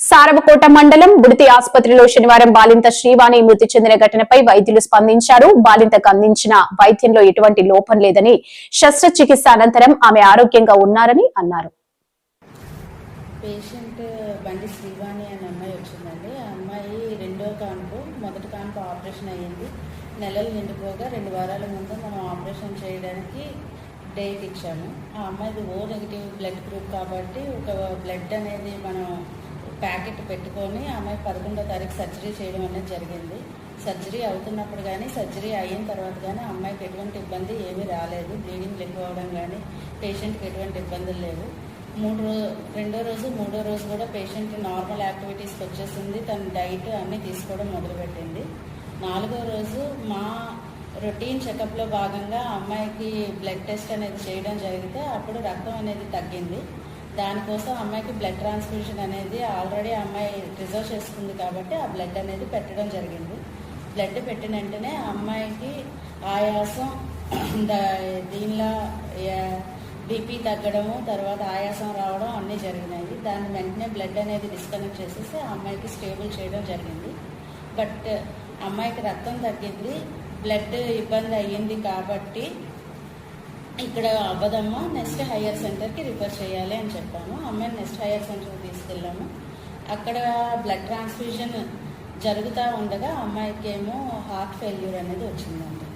సారవకోట మండలం బుడితి ఆసుపత్రిలో శనివారం బాలింత శ్రీవాణి మృతి చెందిన ఘటనపై వైద్యులు స్పందించారు. బాలింతకు అందించిన వైద్యంలో ఎటువంటి లోపం లేదని, శస్త్రచికిత్స అనంతరం ఆమె ఆరోగ్యంగా ఉన్నారని అన్నారు. పేషెంట్ బండి శ్రీవాణి అనే అమ్మాయి వచ్చిందండి. ఆ అమ్మాయి రెండో కాన్పు, మొదటి కాన్పు ఆపరేషన్ అయ్యింది. నెలలు నిండిపోగా 2 వారాల ముందు మనం ఆపరేషన్ చేయడానికి డేట్ ఇచ్చాము. ఆ అమ్మాయిది O నెగిటివ్ బ్లడ్ గ్రూప్ కాబట్టి ఒక బ్లడ్ అనేది మనం ప్యాకెట్ పెట్టుకొని అమ్మాయి 11వ తారీఖు సర్జరీ చేయడం అనేది జరిగింది. సర్జరీ అవుతున్నప్పుడు కానీ సర్జరీ అయిన తర్వాత కానీ అమ్మాయికి ఎటువంటి ఇబ్బంది ఏమీ రాలేదు. బ్లీడింగ్ ఎక్కువ అవడం కానీ పేషెంట్కి ఎటువంటి ఇబ్బందులు లేవు. రెండో రోజు మూడో రోజు కూడా పేషెంట్ నార్మల్ యాక్టివిటీస్కి వచ్చేసింది. తన డైట్ అన్నీ తీసుకోవడం మొదలుపెట్టింది. 4వ రోజు మా రొటీన్ చెకప్లో భాగంగా అమ్మాయికి బ్లడ్ టెస్ట్ అనేది చేయడం జరిగితే అప్పుడు రక్తం అనేది తగ్గింది. దానికోసం అమ్మాయికి బ్లడ్ ట్రాన్స్ఫ్యూషన్ అనేది ఆల్రెడీ అమ్మాయి రిజర్వ్ చేసుకుంది కాబట్టి ఆ బ్లడ్ అనేది పెట్టడం జరిగింది. బ్లడ్ పెట్టిన వెంటనే అమ్మాయికి ఆయాసం, దీనిలో బీపీ తగ్గడము, తర్వాత ఆయాసం రావడం అన్నీ జరిగినాయి. దాన్ని వెంటనే బ్లడ్ అనేది డిస్కనెక్ట్ చేసేసి ఆ అమ్మాయికి స్టేబుల్ చేయడం జరిగింది. బట్ అమ్మాయికి రక్తం తగ్గింది, బ్లడ్ ఇబ్బంది అయ్యింది కాబట్టి ఇక్కడ అవ్వదమ్మా, నెక్స్ట్ హయ్యర్ సెంటర్కి రిఫర్ చేయాలి అని చెప్పాము. అమ్మాయిని నెక్స్ట్ హయ్యర్ సెంటర్కి తీసుకెళ్ళాము. అక్కడ బ్లడ్ ట్రాన్స్ఫ్యూజన్ జరుగుతూ ఉండగా అమ్మాయికి ఏమో హార్ట్ ఫెయిల్యూర్ అనేది వచ్చిందండి.